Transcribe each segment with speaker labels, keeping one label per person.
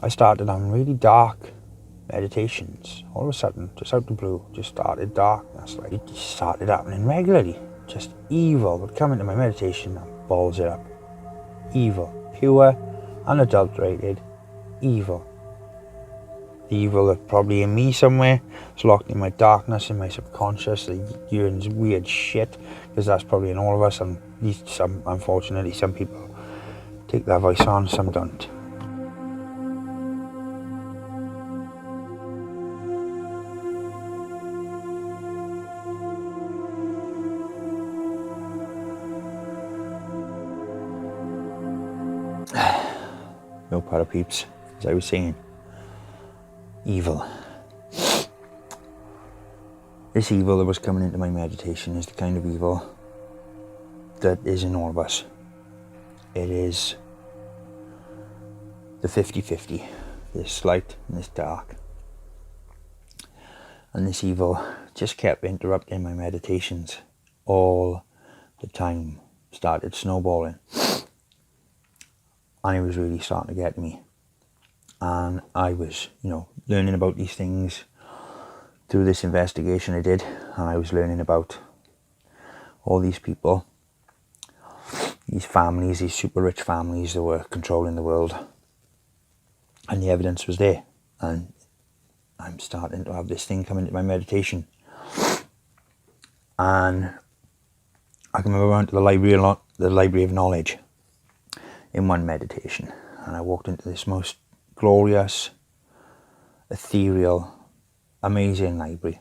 Speaker 1: I started on really dark meditations. All of a sudden, just out of the blue, just started darkness. Like, it just started happening regularly. Just evil would come into my meditation and balls it up. Evil. Pure, unadulterated evil. The evil that's probably in me somewhere. It's locked in my darkness, in my subconscious. You're in weird shit, because that's probably in all of us. And unfortunately, some people take that voice on, some don't. No para peeps, as I was saying. Evil. This evil that was coming into my meditation is the kind of evil that is in all of us. It is the 50-50, this light and this dark. And this evil just kept interrupting my meditations all the time. Started snowballing. And it was really starting to get to me. And I was, learning about these things through this investigation I did. And I was learning about all these people, these families, these super rich families that were controlling the world. And the evidence was there. And I'm starting to have this thing come into my meditation. And I can remember I went to the Library of Knowledge in one meditation. And I walked into this most glorious, ethereal, amazing library.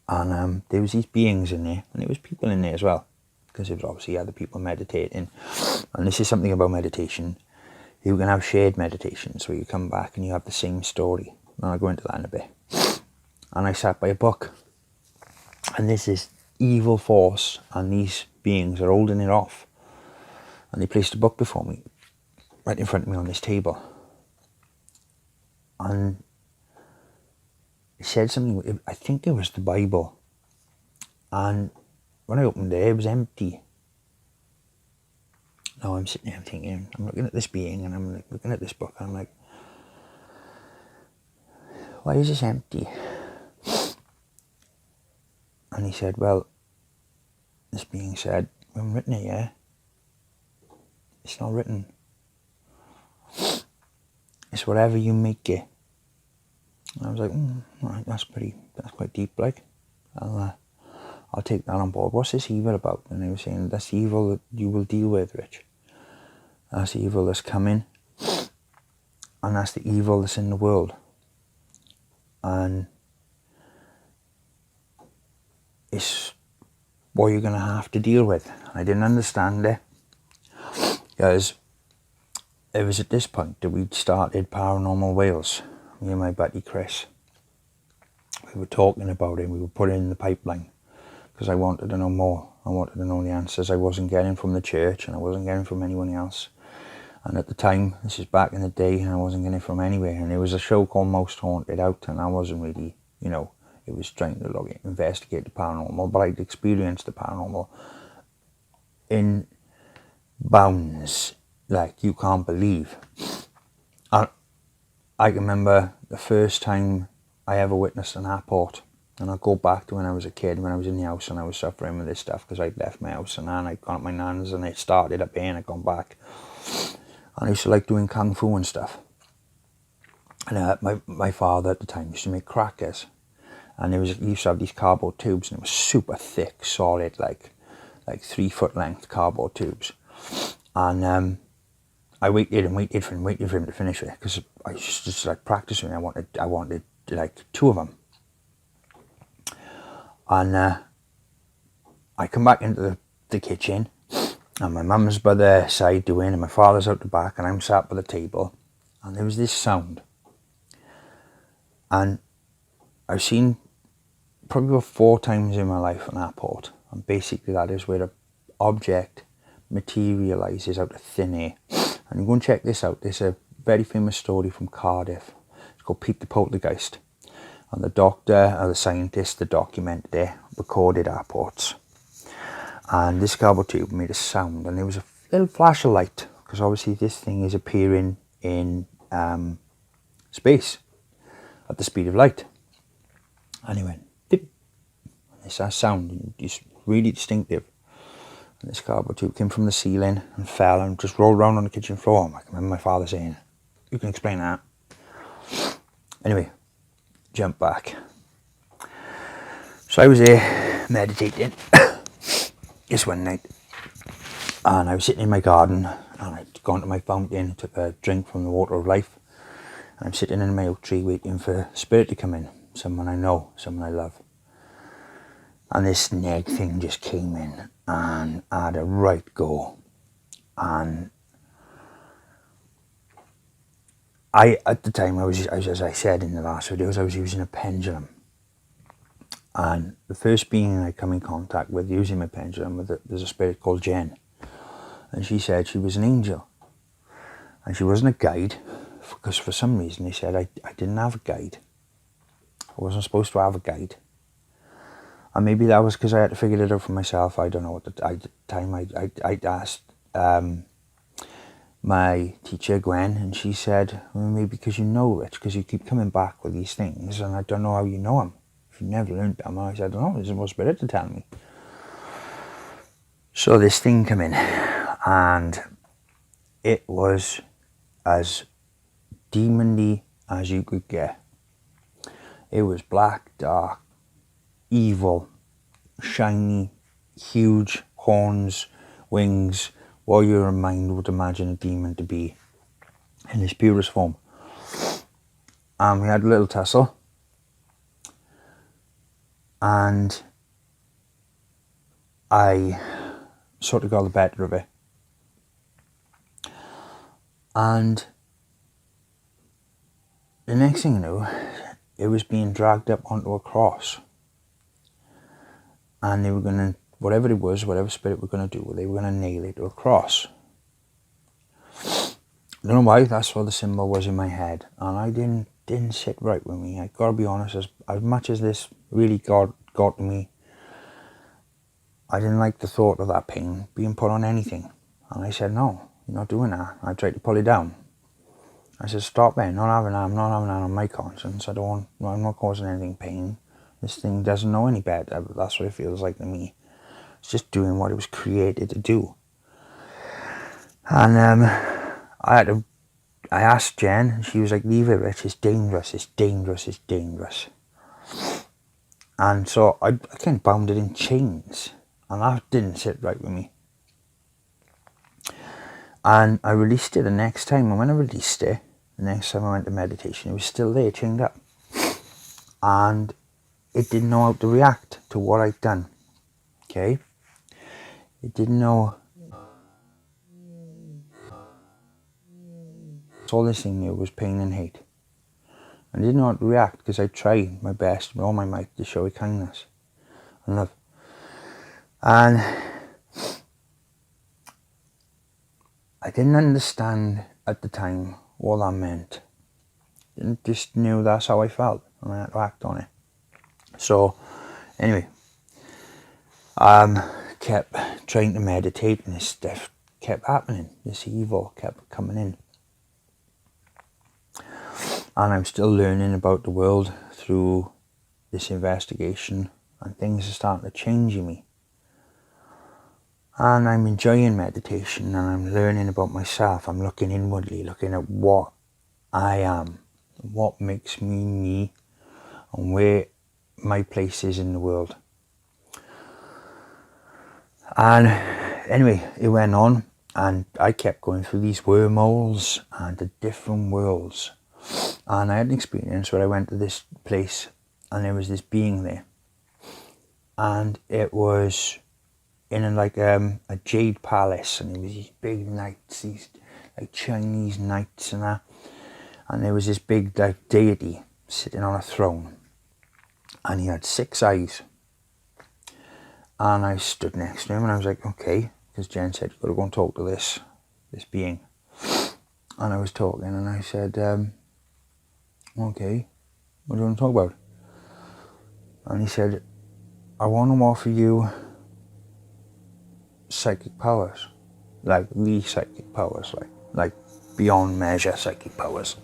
Speaker 1: And there was these beings in there, and there was people in there as well, because there was obviously other people meditating. And this is something about meditation. You can have shared meditations where you come back and you have the same story. And I'll go into that in a bit. And I sat by a book. And there's this evil force, and these beings are holding it off. And they placed a book before me, right in front of me on this table. And it said something, I think it was the Bible. And when I opened it, it was empty. Now I'm sitting there thinking, I'm looking at this being, and I'm looking at this book, and I'm like, why is this empty? And he said, well, this being said, we haven't written it yet. It's not written. It's whatever you make it. And I was like, right, that's quite deep, like. I'll take that on board. What's this evil about? And they were saying, that's the evil that you will deal with, Rich. That's the evil that's coming. And that's the evil that's in the world. And it's what you're going to have to deal with. I didn't understand it. Because it was at this point that we'd started Paranormal Wales, me and my buddy Chris. We were talking about it, we were putting it in the pipeline, because I wanted to know more. I wanted to know the answers I wasn't getting from the church, and I wasn't getting from anyone else. And at the time, this is back in the day, and I wasn't getting it from anywhere. And there was a show called Most Haunted out, and I wasn't really, it was trying to investigate the paranormal, but I'd experienced the paranormal in bounds like you can't believe. And I can remember the first time I ever witnessed an apport, and I'll go back to when I was a kid, when I was in the house and I was suffering with this stuff because I'd left my house, and then I'd gone up my nan's and it started up here and I'd gone back. And I used to like doing kung fu and stuff. And my father at the time used to make crackers, and he used to have these cardboard tubes, and it was super thick, solid, like 3 foot length cardboard tubes. And I waited for him to finish it, because I just like practicing. I wanted like 2 of them. And I come back into the kitchen, and my mum's by the side doing, and my father's out the back, and I'm sat by the table, and there was this sound. And I've seen probably about 4 times in my life an apport, and basically that is where an object materialises out of thin air. And you go and check this out. There's a very famous story from Cardiff. It's called Pete the Poltergeist. And the doctor or the scientist that documented it recorded apports. And this cardboard tube made a sound, and there was a little flash of light, because obviously this thing is appearing in space at the speed of light. And he went, dip. And it's that sound, it's really distinctive. And this cardboard tube came from the ceiling and fell and just rolled around on the kitchen floor. I can remember my father saying, you can explain that. Anyway, jump back. So I was there meditating this one night, and I was sitting in my garden, and I'd gone to my fountain, took a drink from the water of life, and I'm sitting in my oak tree waiting for spirit to come in, someone I know, someone I love. And this neg thing just came in and had a right go. And at the time, I was, as I said in the last videos, I was using a pendulum. And the first being I come in contact with using my pendulum, there's a spirit called Jen. And she said she was an angel. And she wasn't a guide, because for some reason they said I didn't have a guide. I wasn't supposed to have a guide. And maybe that was because I had to figure it out for myself. I don't know. At the time I asked my teacher Gwen, and she said, well, maybe because you know Rich, because you keep coming back with these things, and I don't know how you know them. If you never learned them, I said, I don't know, there's no spirit to tell me. So this thing came in, and it was as demon-y as you could get. It was black, dark, evil, shiny, huge horns, wings, what your mind would imagine a demon to be in its purest form. And we had a little tussle, and I sort of got the better of it. And the next thing I knew, it was being dragged up onto a cross. And they were going to, whatever it was, whatever spirit were going to do, they were going to nail it to a cross. I don't know why, that's what the symbol was in my head. And I didn't sit right with me. I got to be honest, as much as this really got to me, I didn't like the thought of that pain being put on anything. And I said, no, you're not doing that. I tried to pull it down. I said, stop it, I'm not having that on my conscience. I'm not causing anything pain. This thing doesn't know any better. That's what it feels like to me. It's just doing what it was created to do. And I asked Jen, and she was like, leave it, Rich, it's dangerous, it's dangerous, it's dangerous. And so I kind of bound it in chains, and that didn't sit right with me. And I released it the next time, and when I released it, the next time I went to meditation, it was still there, chained up. And it didn't know how to react to what I'd done, okay? It didn't know. All this thing knew was pain and hate. I didn't know how to react because I tried my best with all my might to show it kindness and love. And I didn't understand at the time what that meant. I just knew that's how I felt and I had to act on it. So anyway, kept trying to meditate, and this stuff kept happening. This evil kept coming in. And I'm still learning about the world through this investigation, and things are starting to change in me. And I'm enjoying meditation, and I'm learning about myself. I'm looking inwardly, looking at what I am, what makes me me, and where my place is in the world. And anyway, it went on, and I kept going through these wormholes and the different worlds. And I had an experience where I went to this place, and there was this being there, and it was in a jade palace, and there was these big knights, these like Chinese knights and that, and there was this big like deity sitting on a throne, and he had 6 eyes. And I stood next to him, and I was like, okay, because Jen said, you've got to go and talk to this being. And I was talking, and I said, okay, what do you want to talk about? And he said, I want to offer you psychic powers, like the psychic powers, like beyond measure psychic powers.